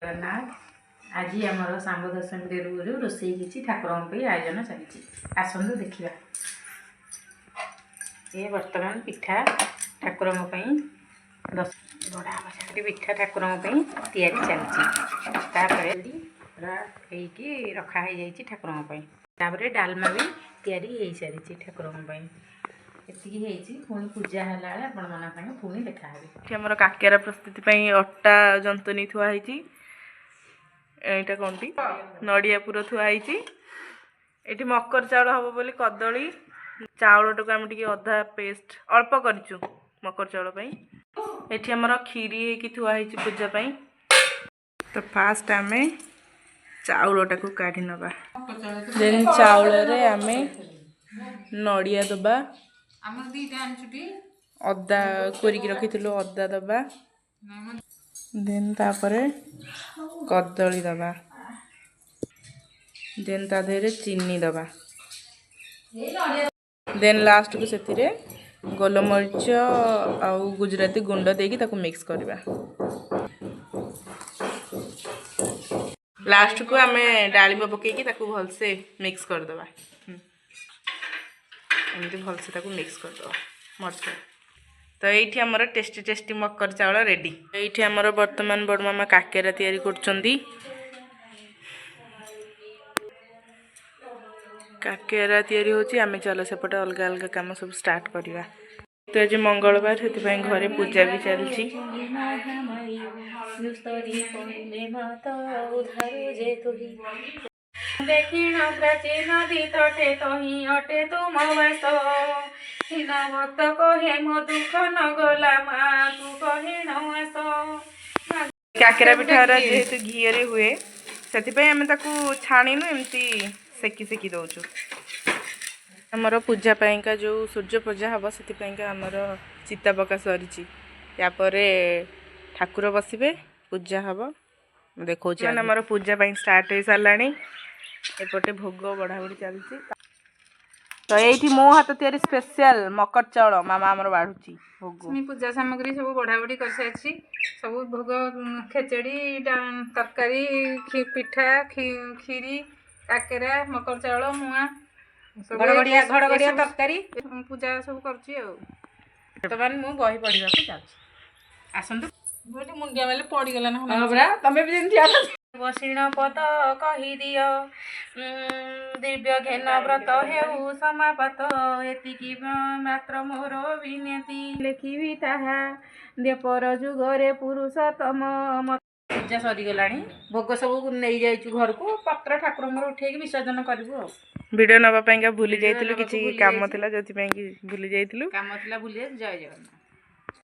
आज आमर सांब दशमी रोसई किसी ठाकुर आयोजन चलती आसतु देखा ये बर्तमान पिठा ठाकुर दस बड़ा पिठा ठाकुर या चलती पूरा रखाई ठाकुर डालमा भी या सारी ठाकुर पुणी पूजा है पुणी देखा आमर काकेरा प्रस्तुति अट्टा जंतनी थुआई एटा कौनटी नड़िया पूरा थुआई ये मकर चाउल हम बोली कदली चाउल टाक आम अधा पेस्ट अल्प करूँ मकर चाउल ये आमर खीरी होगी थुआई पूजा तो फास्ट आम चाउल टाक काढ़ी नवा देन चाउल रे आम नड़िया दबा अदा कोरिक रखी अदा दबा देन तापरे कदली दबा देन ता देहरे चीनी दबा देन लास्ट को से गोलमरीच आउ गुजराती गुंड देकी ताको मिक्स करवा लास्ट को आम डालिम पकईकी ताको भलसे मिक्स करदबा एमती भलसे ताको मिक्स करदबा मर्च तो ये आमर टेस्टी टेस्टी मकर चाउल रेडी ये आमर बर्तमान बड़ मामा काकेरा तैयारी करछंती काकेरा तैयारी होची आमे चलो सेपटे अलग अलग काम सब स्टार्ट करवा तो आज मंगलवार से घरे पूजा भी चलती देखिण प्राचीन नदी तटे तही अटे तुम बस भक्त कहे मो दुख न गला माँ तू कहिण आस काकेरा पिठा जेहेतु घी हुए से आम छाणीनु एमती सेकी सेकी दौचु आमर पूजा पाइंका जो सूर्य पूजा हम से आमर चिता पका सरी यापर ठाकुर बसवे पूजा हम देखो आमर पूजा स्टार्ट हो साराणी एपटे भोग बढ़ा बढ़ी चलती तो ये मो हाथ तैयारी स्पेशल मकर चाउल मामा आमर बाढ़ुची भोग पूजा सामग्री सब बढ़ा बढ़ी कर सारी सब भोग खेचड़ी तरकारी पिठा खीरी काकेरा मकर चाउल मुआ घड़गड़िया तरकारी पूजा सब कर बही पढ़ा आसतु मुंडिया बेले पड़गला ना तमें भी बसीण पद कही दियो दिव्य घेन व्रत हेउ समापत एतिकी मात्र मोर विनती लेखिबी ताहा देपर जुगरे पुरुषोत्तम पूजा सरीगला भोग सब नहीं जाइछु घर को पत्र ठाकुर उठे विसर्जन करूँ वीडियो नवा भूली जाइलु किछि काम थिला जोथि भूली जाइलु काम थिला भूली जय जगन्नाथ।